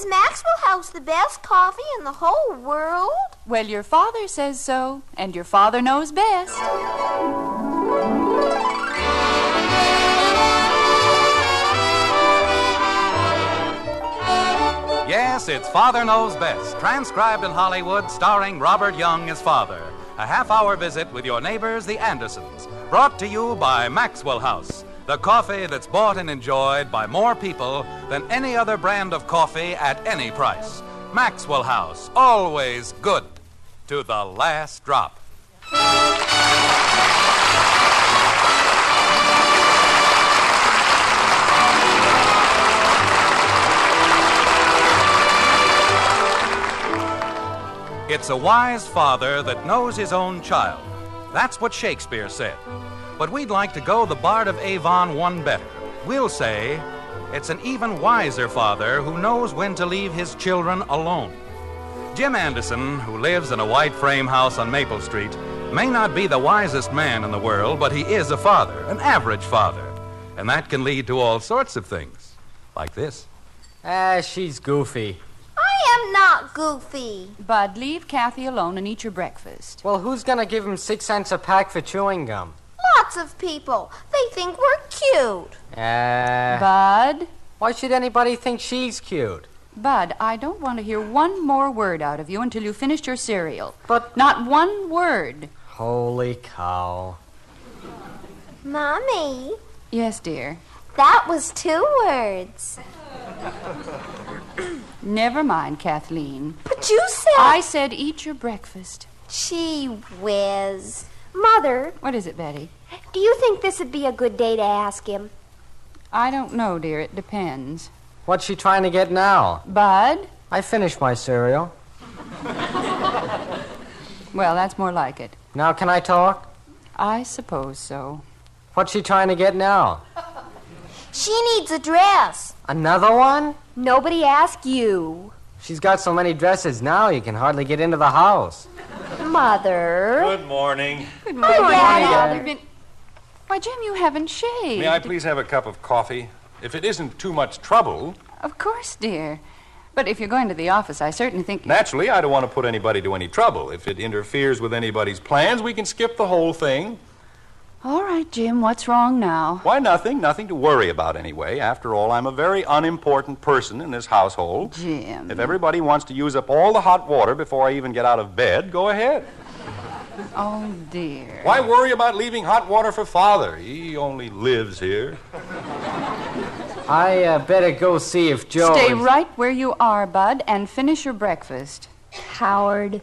Is Maxwell House the best coffee in the whole world? Well, your father says so, and your father knows best. Yes, it's Father Knows Best, transcribed in Hollywood, starring Robert Young as father. A half-hour visit with your neighbors, the Andersons. Brought to you by Maxwell House, the coffee that's bought and enjoyed by more people than any other brand of coffee at any price. Maxwell House, always good to the last drop. It's a wise father that knows his own child. That's what Shakespeare said. But we'd like to go the Bard of Avon one better. We'll say it's an even wiser father who knows when to leave his children alone. Jim Anderson, who lives in a white frame house on Maple Street, may not be the wisest man in the world, but he is a father, an average father. And that can lead to all sorts of things, like this. She's goofy. I am not goofy. Bud, leave Kathy alone and eat your breakfast. Well, who's gonna give him 6 cents a pack for chewing gum? Lots of people. They think we're cute. Bud? Why should anybody think she's cute? Bud, I don't want to hear one more word out of you until you've finished your cereal. But... Not one word. Holy cow. Mommy. Yes, dear. That was 2 words. Never mind, Kathleen. But you said... I said eat your breakfast. Gee whiz. Mother, What is it, Betty? do you think this would be a good day to ask him? I don't know, dear. It depends. What's she trying to get now? Bud? I finished my cereal. Well, that's more like it. Now can I talk? I suppose so. What's she trying to get now? She needs a dress. Another one? Nobody asked you. She's got so many dresses now you can hardly get into the house. Mother. Good morning. Good morning, Daddy. You've been... Why, Jim, you haven't shaved. May I please have a cup of coffee? If it isn't too much trouble. Of course, dear. But if you're going to the office, I certainly think... Naturally, I don't want to put anybody to any trouble. If it interferes with anybody's plans, we can skip the whole thing. All right, Jim, what's wrong now? Why, nothing. Nothing to worry about anyway. After all, I'm a very unimportant person in this household. Jim. If everybody wants to use up all the hot water before I even get out of bed, go ahead. Oh, dear. Why worry about leaving hot water for Father? He only lives here. I better go see if Joe... Stay right where you are, Bud, and finish your breakfast. Howard.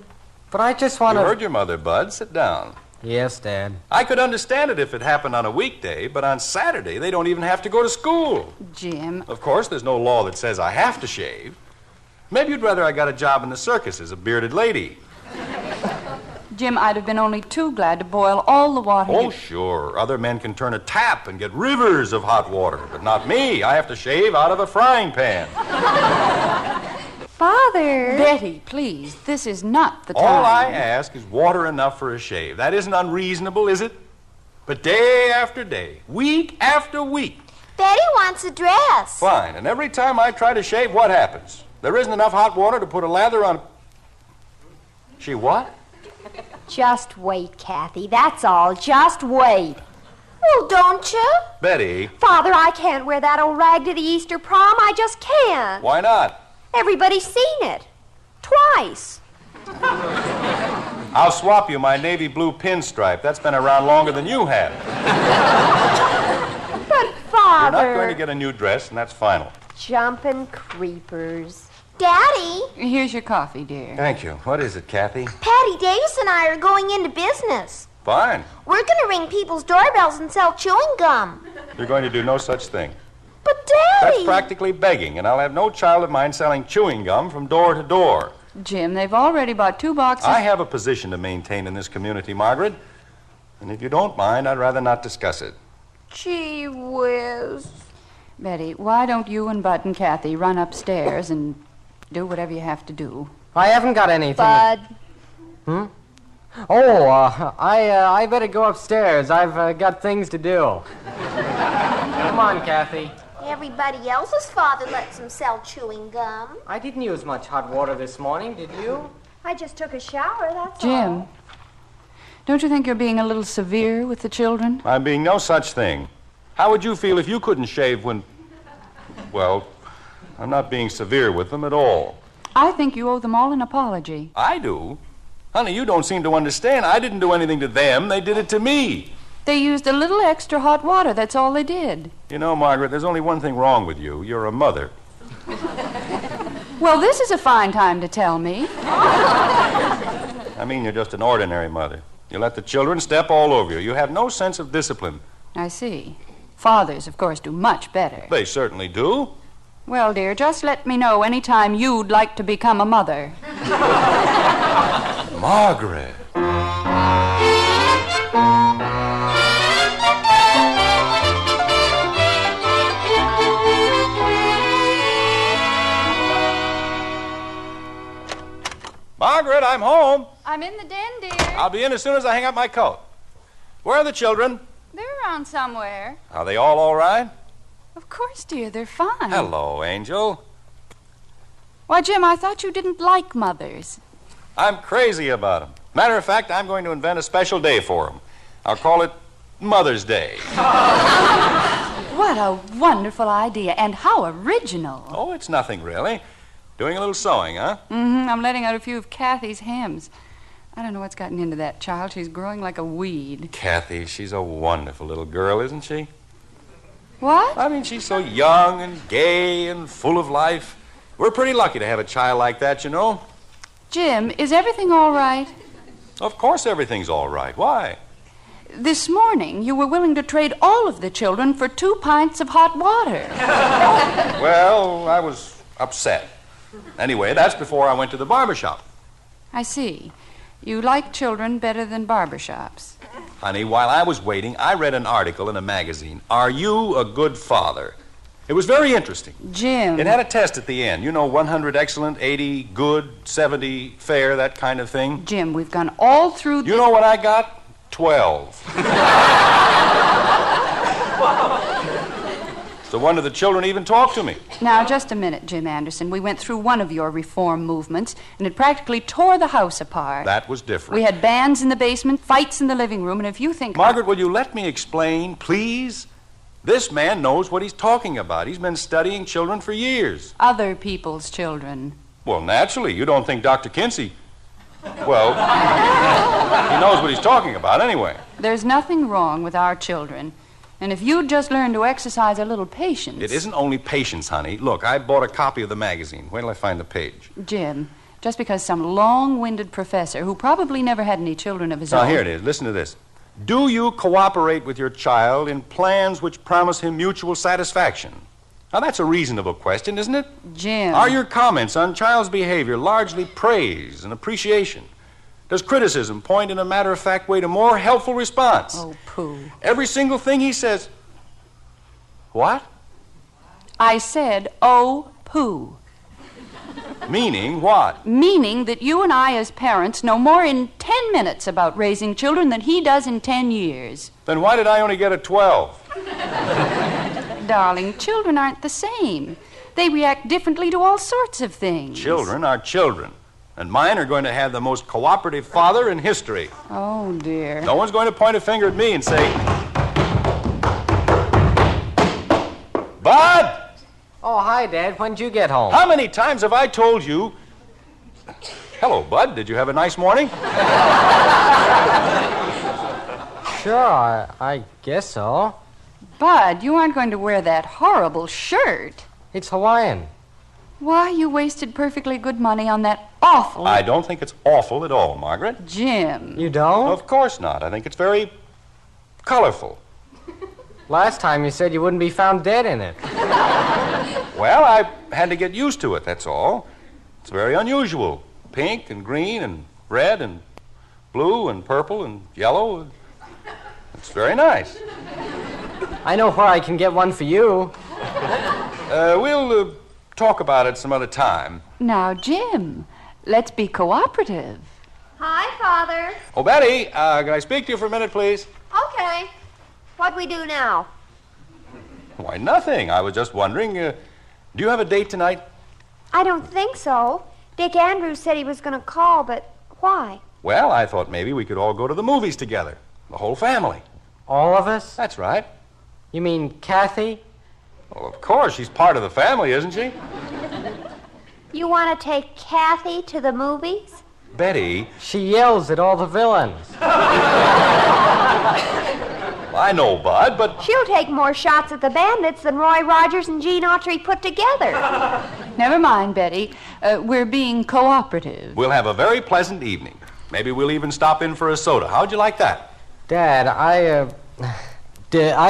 But I just want You to... heard your mother, Bud. Sit down. Yes, Dad. I could understand it if it happened on a weekday, but on Saturday they don't even have to go to school. Jim. Of course, there's no law that says I have to shave. Maybe you'd rather I got a job in the circus as a bearded lady. Jim, I'd have been only too glad to boil all the water. Oh, sure. Other men can turn a tap and get rivers of hot water, but not me. I have to shave out of a frying pan. Father. Betty, please, this is not the time. All I ask is water enough for a shave. That isn't unreasonable, is it? But day after day, week after week. Betty wants a dress. Fine. And every time I try to shave, what happens? There isn't enough hot water to put a lather on... She what? Just wait, Kathy. That's all. Just wait. Well, don't you? Betty. Father, I can't wear that old rag to the Easter prom. I just can't. Why not? Everybody's seen it. Twice. I'll swap you my navy blue pinstripe. That's been around longer than you have. But, Father... You're not going to get a new dress, and that's final. Jumping creepers. Daddy. Here's your coffee, dear. Thank you. What is it, Kathy? Patty Davis and I are going into business. Fine. We're going to ring people's doorbells and sell chewing gum. You're going to do no such thing. But, Daddy... That's practically begging, and I'll have no child of mine selling chewing gum from door to door. Jim, they've already bought 2 boxes. I have a position to maintain in this community, Margaret. And if you don't mind, I'd rather not discuss it. Gee whiz. Betty, why don't you and Bud and Kathy run upstairs and do whatever you have to do? I haven't got anything... Bud. Oh, I better go upstairs. I've got things to do. Come on, Kathy. Everybody else's father lets him sell chewing gum. I didn't use much hot water this morning, did you? I just took a shower, that's Jim, all. don't you think you're being a little severe with the children? I'm being no such thing. How would you feel if you couldn't shave when... Well, I'm not being severe with them at all. I think you owe them all an apology. I do? Honey, you don't seem to understand. I didn't do anything to them. They did it to me. They used a little extra hot water, that's all they did. You know, Margaret, there's only one thing wrong with you. You're a mother. Well, this is a fine time to tell me. I mean, you're just an ordinary mother. You let the children step all over you. You have no sense of discipline. I see. Fathers, of course, do much better. They certainly do. Well, dear, just let me know any time you'd like to become a mother. Margaret. Margaret, I'm home. I'm in the den, dear. I'll be in as soon as I hang up my coat. Where are the children? They're around somewhere. Are they all right? Of course, dear, they're fine. Hello, Angel. Why, Jim, I thought you didn't like mothers. I'm crazy about them. Matter of fact, I'm going to invent a special day for them. I'll call it Mother's Day. What a wonderful idea, and how original. Oh, it's nothing, really. Doing a little sewing, huh? Mm-hmm. I'm letting out a few of Kathy's hems. I don't know what's gotten into that child. She's growing like a weed. Kathy, she's a wonderful little girl, isn't she? What? I mean, she's so young and gay and full of life. We're pretty lucky to have a child like that, you know. Jim, is everything all right? Of course everything's all right. Why? This morning, you were willing to trade all of the children for 2 pints of hot water. Well, I was upset. Anyway, that's before I went to the barber shop. I see. You like children better than barbershops. Honey, while I was waiting, I read an article in a magazine. Are you a good father? It was very interesting. Jim. It had a test at the end. You know, 100 excellent, 80 good, 70 fair, that kind of thing. Jim, we've gone all through... You know what I got? 12. It's no wonder the children even talk to me. Now, just a minute, Jim Anderson. We went through one of your reform movements, and it practically tore the house apart. That was different. We had bands in the basement, fights in the living room, and if you think... Margaret, will you let me explain, please? This man knows what he's talking about. He's been studying children for years. Other people's children. Well, naturally. You don't think Dr. Kinsey... Well, he knows what he's talking about anyway. There's nothing wrong with our children. And if you'd just learn to exercise a little patience... It isn't only patience, honey. Look, I bought a copy of the magazine. Wait till I find the page. Jim, just because some long-winded professor who probably never had any children of his own... Now, here it is. Listen to this. Do you cooperate with your child in plans which promise him mutual satisfaction? Now, that's a reasonable question, isn't it? Jim... Are your comments on child's behavior largely praise and appreciation? Does criticism point in a matter-of-fact way to more helpful response? Oh, pooh. Every single thing he says... What? I said, oh, pooh. Meaning what? Meaning that you and I as parents know more in 10 minutes about raising children than he does in 10 years. Then why did I only get a 12? Darling, children aren't the same. They react differently to all sorts of things. Children are children. And mine are going to have the most cooperative father in history. Oh, dear. No one's going to point a finger at me and say, Bud! Oh, hi, Dad. When did you get home? How many times have I told you... Hello, Bud. Did you have a nice morning? Sure, I guess so. Bud, you aren't going to wear that horrible shirt. It's Hawaiian. Why, you wasted perfectly good money on that awful... I don't think it's awful at all, Margaret. Jim. You don't? Of course not. I think it's very colorful. Last time you said you wouldn't be found dead in it. Well, I had to get used to it, that's all. It's very unusual. Pink and green and red and blue and purple and yellow. It's very nice. I know where I can get one for you. We'll talk about it some other time. Now, Jim, let's be cooperative. Hi, Father. Oh, Betty, can I speak to you for a minute, please? Okay. What we do now? Why, nothing. I was just wondering, do you have a date tonight? I don't think so. Dick Andrews said he was going to call, but why? Well, I thought maybe we could all go to the movies together. The whole family. All of us? That's right. You mean Kathy? Well, of course, she's part of the family, isn't she? You want to take Kathy to the movies? Betty. She yells at all the villains. I know, Bud, but... She'll take more shots at the bandits than Roy Rogers and Gene Autry put together. Never mind, Betty. We're being cooperative. We'll have a very pleasant evening. Maybe we'll even stop in for a soda. How'd you like that? Dad, I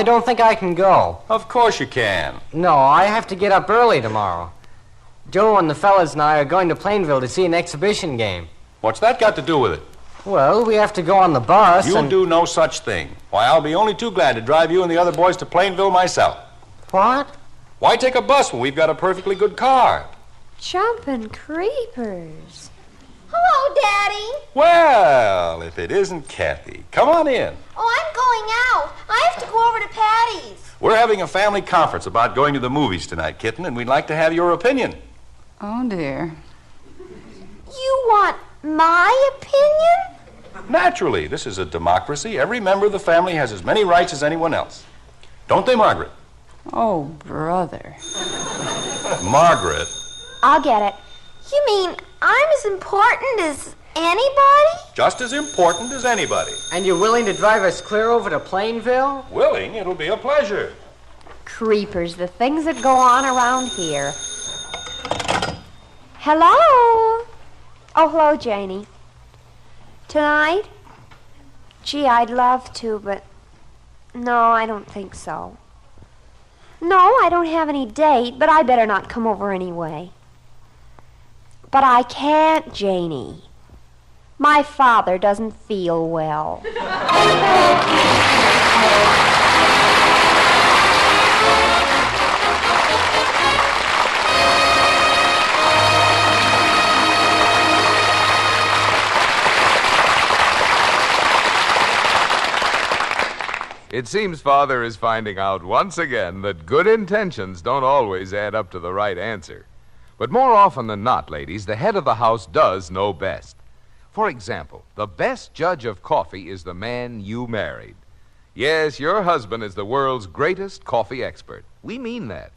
don't think I can go. Of course you can. No, I have to get up early tomorrow. Joe and the fellas and I are going to Plainville to see an exhibition game. What's that got to do with it? Well, we have to go on the bus. You'll do no such thing. Why, I'll be only too glad to drive you and the other boys to Plainville myself. What? Why take a bus when we've got a perfectly good car? Jumping creepers. Hello, Daddy. Well, if it isn't Kathy. Come on in. Oh, I'm going out. I have to go over to Patty's. We're having a family conference about going to the movies tonight, kitten, and we'd like to have your opinion. Oh, dear. You want my opinion? Naturally, this is a democracy. Every member of the family has as many rights as anyone else. Don't they, Margaret? Oh, brother. Margaret. I'll get it. You mean I'm as important as anybody? Just as important as anybody. And you're willing to drive us clear over to Plainville? Willing, it'll be a pleasure. Creepers, the things that go on around here. Hello? Oh, hello, Janie. Tonight? Gee, I'd love to, but no, I don't think so. No, I don't have any date, but I better not come over anyway. But I can't, Janie. My father doesn't feel well. It seems Father is finding out once again that good intentions don't always add up to the right answer. But more often than not, ladies, the head of the house does know best. For example, the best judge of coffee is the man you married. Yes, your husband is the world's greatest coffee expert. We mean that.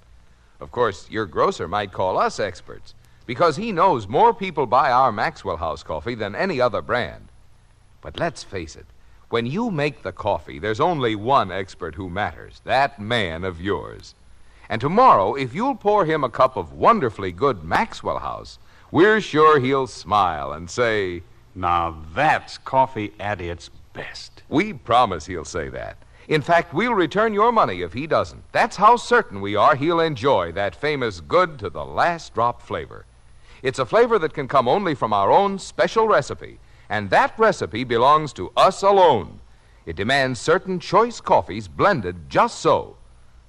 Of course, your grocer might call us experts, because he knows more people buy our Maxwell House coffee than any other brand. But let's face it, when you make the coffee, there's only one expert who matters, that man of yours. And tomorrow, if you'll pour him a cup of wonderfully good Maxwell House, we're sure he'll smile and say, "Now that's coffee at its best." We promise he'll say that. In fact, we'll return your money if he doesn't. That's how certain we are he'll enjoy that famous good to the last drop flavor. It's a flavor that can come only from our own special recipe, and that recipe belongs to us alone. It demands certain choice coffees blended just so.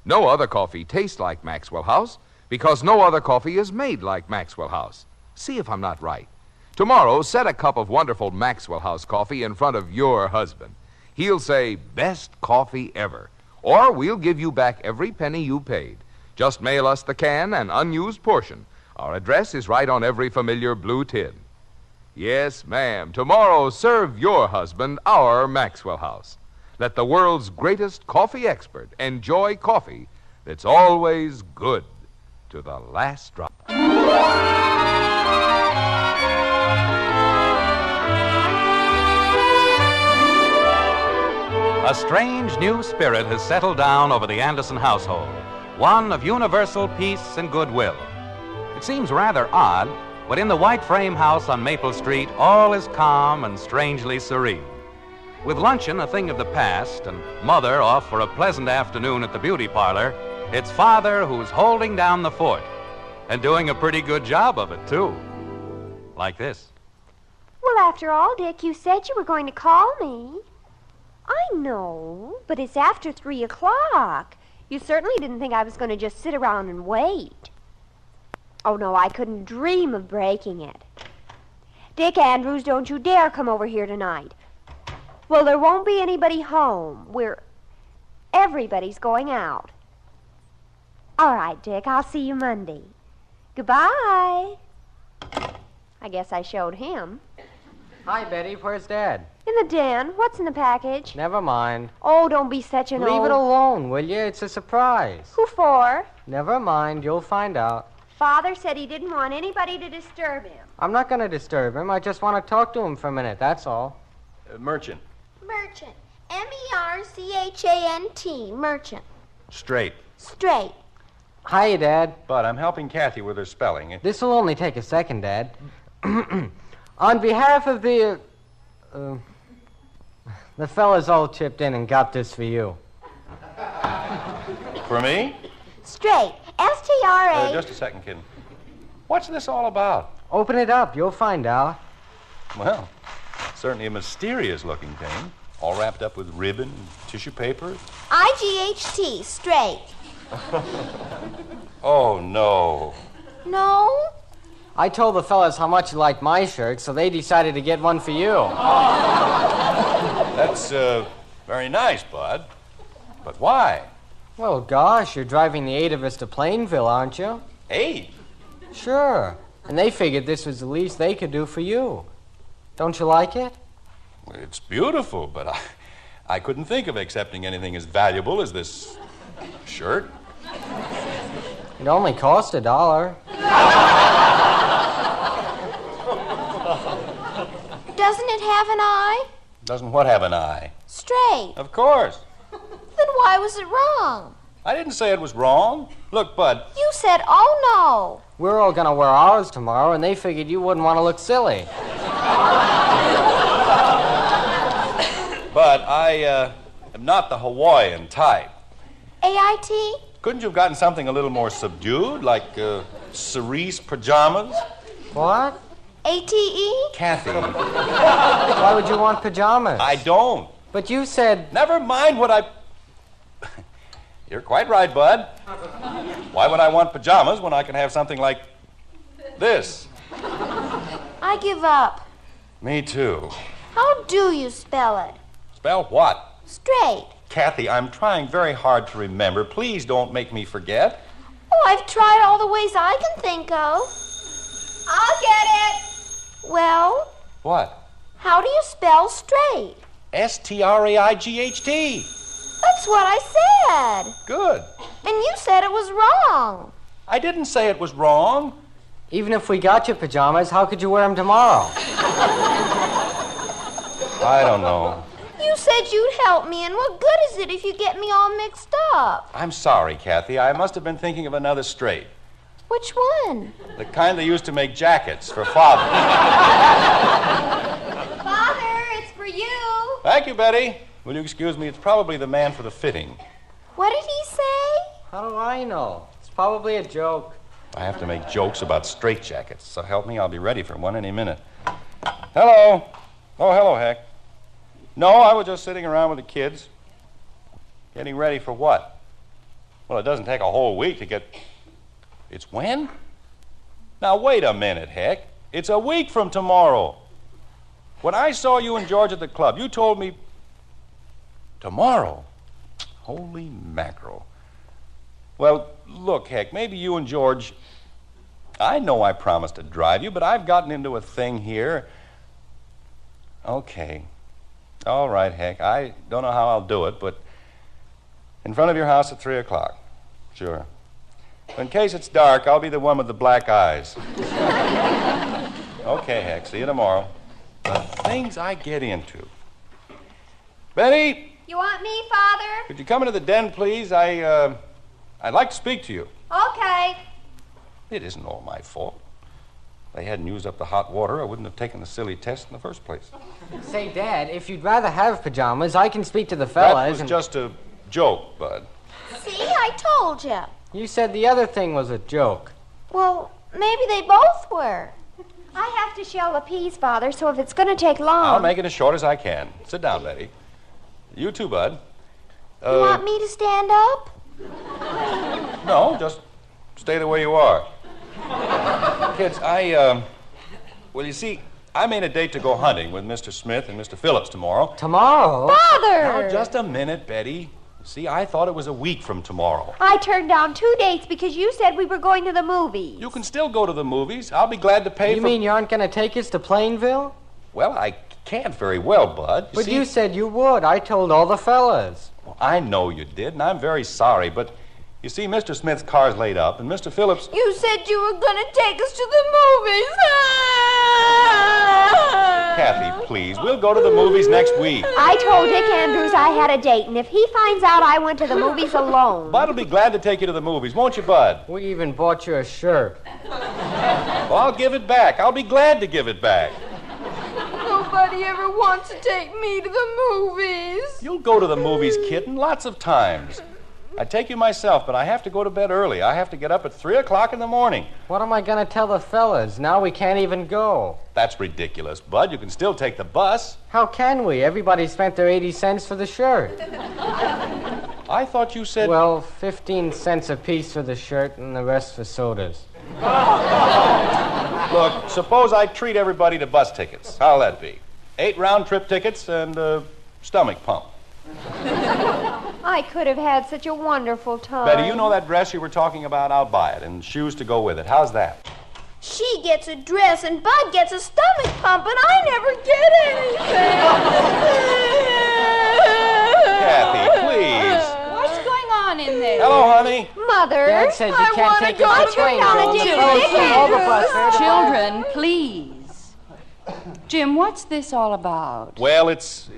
No other coffee tastes like Maxwell House because no other coffee is made like Maxwell House. See if I'm not right. Tomorrow, set a cup of wonderful Maxwell House coffee in front of your husband. He'll say, "Best coffee ever." Or we'll give you back every penny you paid. Just mail us the can and unused portion. Our address is right on every familiar blue tin. Yes, ma'am. Tomorrow, serve your husband our Maxwell House. Let the world's greatest coffee expert enjoy coffee that's always good to the last drop. A strange new spirit has settled down over the Anderson household, one of universal peace and goodwill. It seems rather odd, but in the white frame house on Maple Street, all is calm and strangely serene. With luncheon a thing of the past and Mother off for a pleasant afternoon at the beauty parlor, it's Father who's holding down the fort and doing a pretty good job of it, too. Like this. Well, after all, Dick, you said you were going to call me. I know, but it's after 3 o'clock. You certainly didn't think I was going to just sit around and wait. Oh, no, I couldn't dream of breaking it. Dick Andrews, don't you dare come over here tonight. Well, there won't be anybody home. Everybody's going out. All right, Dick, I'll see you Monday. Goodbye. I guess I showed him. Hi, Betty. Where's Dad? In the den. What's in the package? Never mind. Oh, don't be such an Leave old... it alone, will you? It's a surprise. Who for? Never mind. You'll find out. Father said he didn't want anybody to disturb him. I'm not going to disturb him. I just want to talk to him for a minute, that's all. Merchant. Merchant. M-E-R-C-H-A-N-T. Merchant. Straight. Straight. Hiya, Dad. But I'm helping Kathy with her spelling. This will only take a second, Dad. On behalf of the fellas all chipped in and got this for you. For me? Straight. S-T-R-A. Just a second, kid. What's this all about? Open it up. You'll find out. Well, certainly a mysterious-looking thing. All wrapped up with ribbon and tissue paper. I-G-H-T. Straight. Oh, no. No? I told the fellas how much you liked my shirt, so they decided to get one for you. That's, very nice, Bud. But why? Well, gosh, you're driving the 8 of us to Plainville, aren't you? 8? Sure. And they figured this was the least they could do for you. Don't you like it? It's beautiful, but I couldn't think of accepting anything as valuable as this shirt. It only cost $1. Doesn't it have an eye? Doesn't what have an eye? Straight. Of course. Then why was it wrong? I didn't say it was wrong. Look, Bud. You said, oh, no. We're all going to wear ours tomorrow, and they figured you wouldn't want to look silly. But I am not the Hawaiian type. A-I-T? Couldn't you have gotten something a little more subdued, like cerise pajamas? What? A-T-E? Kathy. Why would you want pajamas? I don't. But you said... Never mind what I... You're quite right, Bud. Why would I want pajamas when I can have something like this? I give up. Me too. How do you spell it? Spell what? Straight. Kathy, I'm trying very hard to remember. Please don't make me forget. Oh, I've tried all the ways I can think of. I'll get it. Well? What? How do you spell straight? S-T-R-A-I-G-H-T. That's what I said. Good. And you said it was wrong. I didn't say it was wrong. Even if we got you pajamas, how could you wear them tomorrow? I don't know. You said you'd help me, and what good is it if you get me all mixed up? I'm sorry, Kathy. I must have been thinking of another straight. Which one? The kind they used to make jackets for fathers. Father, it's for you. Thank you, Betty. Will you excuse me? It's probably the man for the fitting. What did he say? How do I know? It's probably a joke. I have to make jokes about straitjackets, so help me, I'll be ready for one any minute. Hello. Oh, hello, Heck. No, I was just sitting around with the kids. Getting ready for what? Well, it doesn't take a whole week to get... It's when? Now, wait a minute, Heck. It's a week from tomorrow. When I saw you and George at the club, you told me... Tomorrow? Holy mackerel. Well, look, Heck, maybe you and George... I know I promised to drive you, but I've gotten into a thing here. Okay. All right, Heck. I don't know how I'll do it, but in front of your house at 3 o'clock. Sure. In case it's dark, I'll be the one with the black eyes. Okay, Heck. See you tomorrow. The things I get into. Betty! You want me, Father? Could you come into the den, please? I'd like to speak to you. Okay. It isn't all my fault. If they hadn't used up the hot water, I wouldn't have taken the silly test in the first place. Say, Dad, if you'd rather have pajamas, I can speak to the That fellas. was and... just a joke, Bud. See, I told you. You said the other thing was a joke. Well, maybe they both were. I have to shell the peas, Father, so if it's going to take long... I'll make it as short as I can. Sit down, Betty. You too, Bud. You want me to stand up? No, just stay the way you are. Kids, well, you see, I made a date to go hunting with Mr. Smith and Mr. Phillips tomorrow. Tomorrow? Father! Now, just a minute, Betty. See, I thought it was a week from tomorrow. I turned down 2 dates because you said we were going to the movies. You can still go to the movies. I'll be glad to pay You for... mean you aren't going to take us to Plainville? Well, I can't very well, Bud. But you said you would. I told all the fellas. Well, I know you did, and I'm very sorry, but you see, Mr. Smith's car's laid up, and Mr. Phillips... You said you were going to take us to the movies. Kathy, please, we'll go to the movies next week. I told Dick Andrews I had a date, and if he finds out I went to the movies alone... Bud'll be glad to take you to the movies, won't you, Bud? We even bought you a shirt. Well, I'll give it back. I'll be glad to give it back. Nobody ever wants to take me to the movies. You'll go to the movies, kitten, lots of times. I'd take you myself, but I have to go to bed early. I have to get up at 3 o'clock in the morning. What am I going to tell the fellas? Now we can't even go. That's ridiculous, Bud. You can still take the bus. How can we? Everybody spent their 80 cents for the shirt. I thought you said... Well, 15 cents apiece for the shirt and the rest for sodas. Look, suppose I treat everybody to bus tickets. How'll that be? 8 round-trip tickets and a stomach pump. I could have had such a wonderful time. Betty, you know that dress you were talking about? I'll buy it, and shoes to go with it. How's that? She gets a dress and Bud gets a stomach pump, and I never get anything. Kathy, please. What's going on in there? Hello, honey. Mother, Dad says you can't take us I to turned down a Plainville. date with Dick Andrews. Children, please. Jim, what's this all about? Well, it's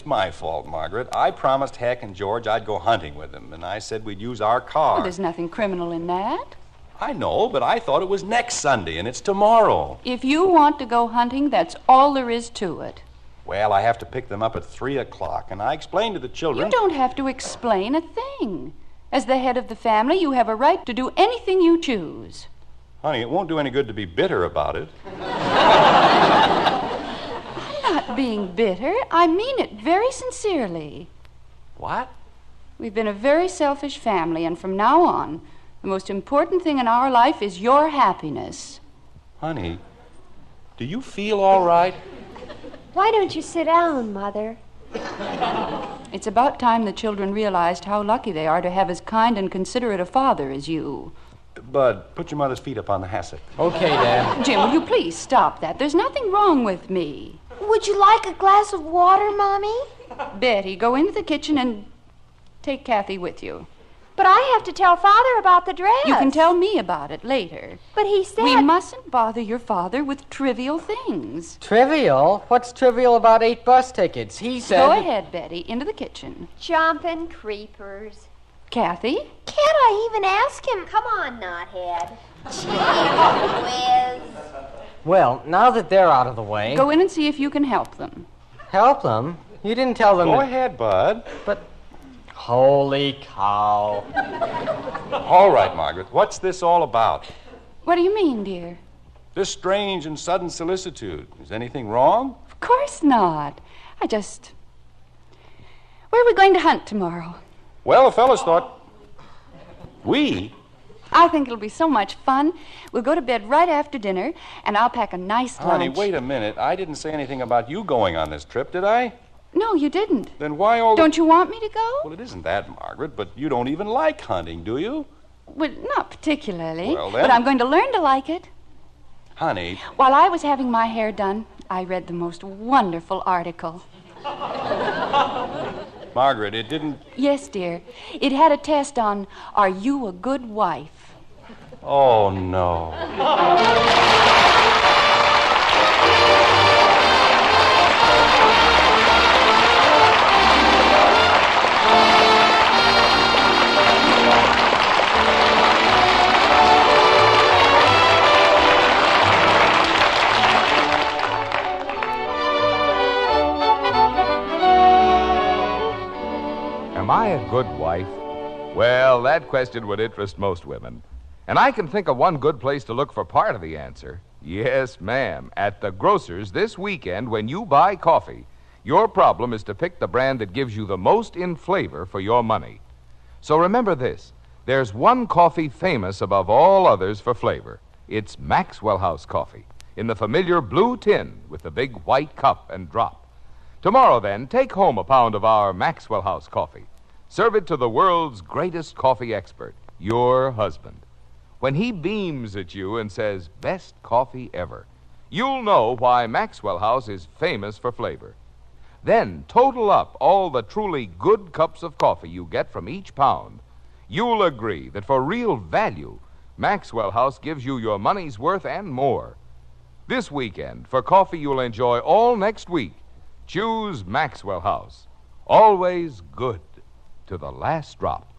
my fault, Margaret. I promised Heck and George I'd go hunting with them, and I said we'd use our car. Well, there's nothing criminal in that. I know, but I thought it was next Sunday, and it's tomorrow. If you want to go hunting, that's all there is to it. Well, I have to pick them up at 3 o'clock, and I explained to the children... You don't have to explain a thing. As the head of the family, you have a right to do anything you choose. Honey, it won't do any good to be bitter about it. I'm not being bitter. I mean it very sincerely. What? We've been a very selfish family, and from now on, the most important thing in our life is your happiness. Honey, do you feel all right? Why don't you sit down, Mother? It's about time the children realized how lucky they are to have as kind and considerate a father as you. Bud, put your mother's feet up on the hassock. Okay, Dad. Jim, will you please stop that? There's nothing wrong with me. Would you like a glass of water, Mommy? Betty, go into the kitchen and take Kathy with you. But I have to tell Father about the dress. You can tell me about it later. But he said... We mustn't bother your father with trivial things. Trivial? What's trivial about 8 bus tickets? He said... Go ahead, Betty, into the kitchen. Jumping creepers. Kathy? Can't I even ask him? Come on, knothead. Gee whiz. Well, now that they're out of the way... Go in and see if you can help them. Help them? You didn't tell them... Go ahead, Bud. But... Holy cow. All right, Margaret. What's this all about? What do you mean, dear? This strange and sudden solicitude. Is anything wrong? Of course not. Where are we going to hunt tomorrow? Well, the fellas thought... We? I think it'll be so much fun. We'll go to bed right after dinner, and I'll pack a nice lunch. Honey, wait a minute. I didn't say anything about you going on this trip, did I? No, you didn't. Then why all the... Don't you want me to go? Well, it isn't that, Margaret, but you don't even like hunting, do you? Well, not particularly. Well, then- But I'm going to learn to like it. Honey, While I was having my hair done, I read the most wonderful article. Margaret, it didn't... Yes, dear. It had a test on, are you a good wife? Oh, no. Am I a good wife? Well, that question would interest most women. And I can think of one good place to look for part of the answer. Yes, ma'am. At the grocer's this weekend, when you buy coffee, your problem is to pick the brand that gives you the most in flavor for your money. So remember this. There's one coffee famous above all others for flavor. It's Maxwell House coffee, in the familiar blue tin with the big white cup and drop. Tomorrow, then, take home a pound of our Maxwell House coffee. Serve it to the world's greatest coffee expert, your husband. When he beams at you and says, "Best coffee ever," you'll know why Maxwell House is famous for flavor. Then total up all the truly good cups of coffee you get from each pound. You'll agree that for real value, Maxwell House gives you your money's worth and more. This weekend, for coffee you'll enjoy all next week, choose Maxwell House. Always good to the last drop.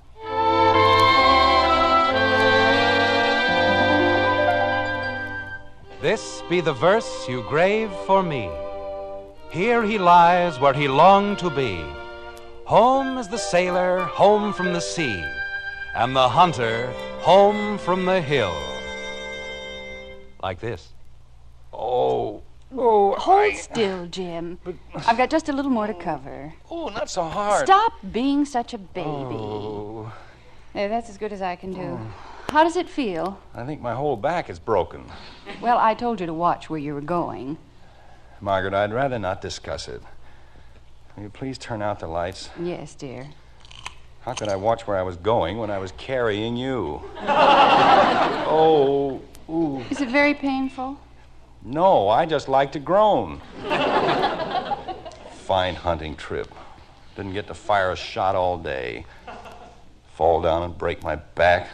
This be the verse you grave for me. Here he lies where he longed to be. Home is the sailor home from the sea, and the hunter home from the hill. Like this. Oh, Hold still, Jim. I've got just a little more to cover. Oh, not so hard. Stop being such a baby. Oh. There, that's as good as I can do. How does it feel? I think my whole back is broken. Well, I told you to watch where you were going. Margaret, I'd rather not discuss it. Will you please turn out the lights? Yes, dear. How could I watch where I was going when I was carrying you? Oh, ooh. Is it very painful? No, I just like to groan. Fine hunting trip. Didn't get to fire a shot all day. Fall down and break my back.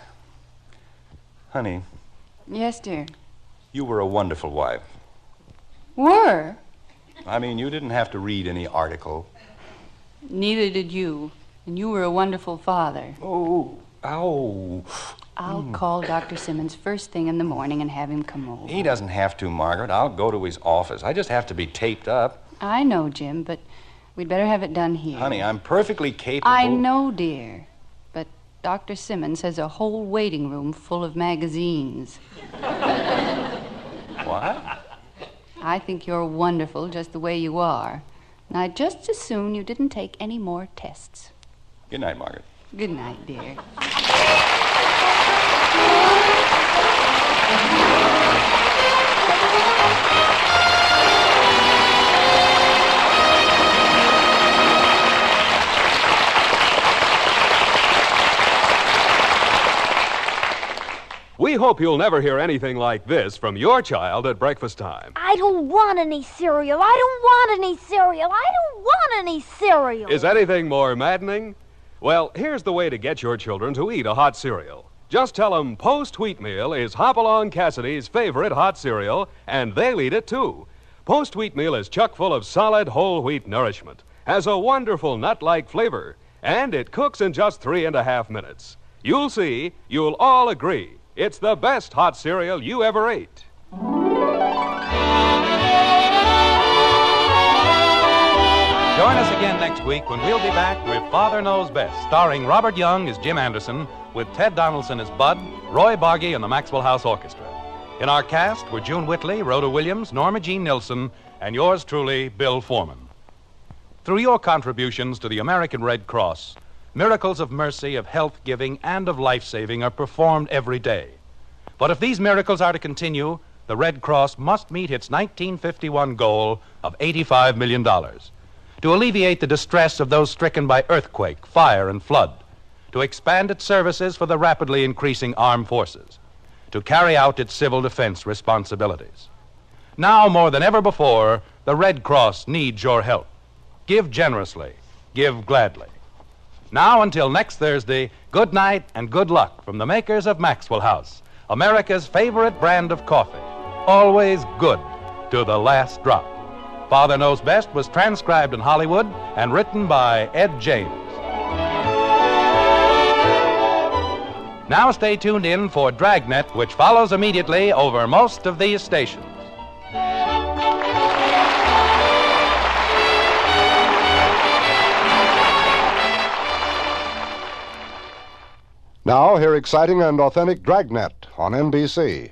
Honey. Yes, dear. You were a wonderful wife. Were? I mean, you didn't have to read any article. Neither did you. And you were a wonderful father. Oh, ow. I'll call Dr. Simmons first thing in the morning and have him come over. He doesn't have to, Margaret. I'll go to his office. I just have to be taped up. I know, Jim, but we'd better have it done here. Honey, I'm perfectly capable. I know, dear. But Dr. Simmons has a whole waiting room full of magazines. What? I think you're wonderful just the way you are. And I'd just as soon you didn't take any more tests. Good night, Margaret. Good night, dear. We hope you'll never hear anything like this from your child at breakfast time. I don't want any cereal. I don't want any cereal. I don't want any cereal. Is anything more maddening? Well, here's the way to get your children to eat a hot cereal. Just tell them Post Wheat Meal is Hopalong Cassidy's favorite hot cereal, and they'll eat it too. Post Wheat Meal is chock full of solid whole wheat nourishment, has a wonderful nut-like flavor, and it cooks in just 3.5 minutes. You'll see, you'll all agree, it's the best hot cereal you ever ate. Join us again next week when we'll be back with Father Knows Best, starring Robert Young as Jim Anderson, with Ted Donaldson as Bud, Roy Bargy, and the Maxwell House Orchestra. In our cast were June Whitley, Rhoda Williams, Norma Jean Nilsson, and yours truly, Bill Foreman. Through your contributions to the American Red Cross, miracles of mercy, of health-giving, and of life-saving are performed every day. But if these miracles are to continue, the Red Cross must meet its 1951 goal of $85 million to alleviate the distress of those stricken by earthquake, fire, and flood, to expand its services for the rapidly increasing armed forces, to carry out its civil defense responsibilities. Now, more than ever before, the Red Cross needs your help. Give generously. Give gladly. Now, until next Thursday, good night and good luck from the makers of Maxwell House, America's favorite brand of coffee. Always good to the last drop. Father Knows Best was transcribed in Hollywood and written by Ed James. Now stay tuned in for Dragnet, which follows immediately over most of these stations. Now, hear exciting and authentic Dragnet on NBC.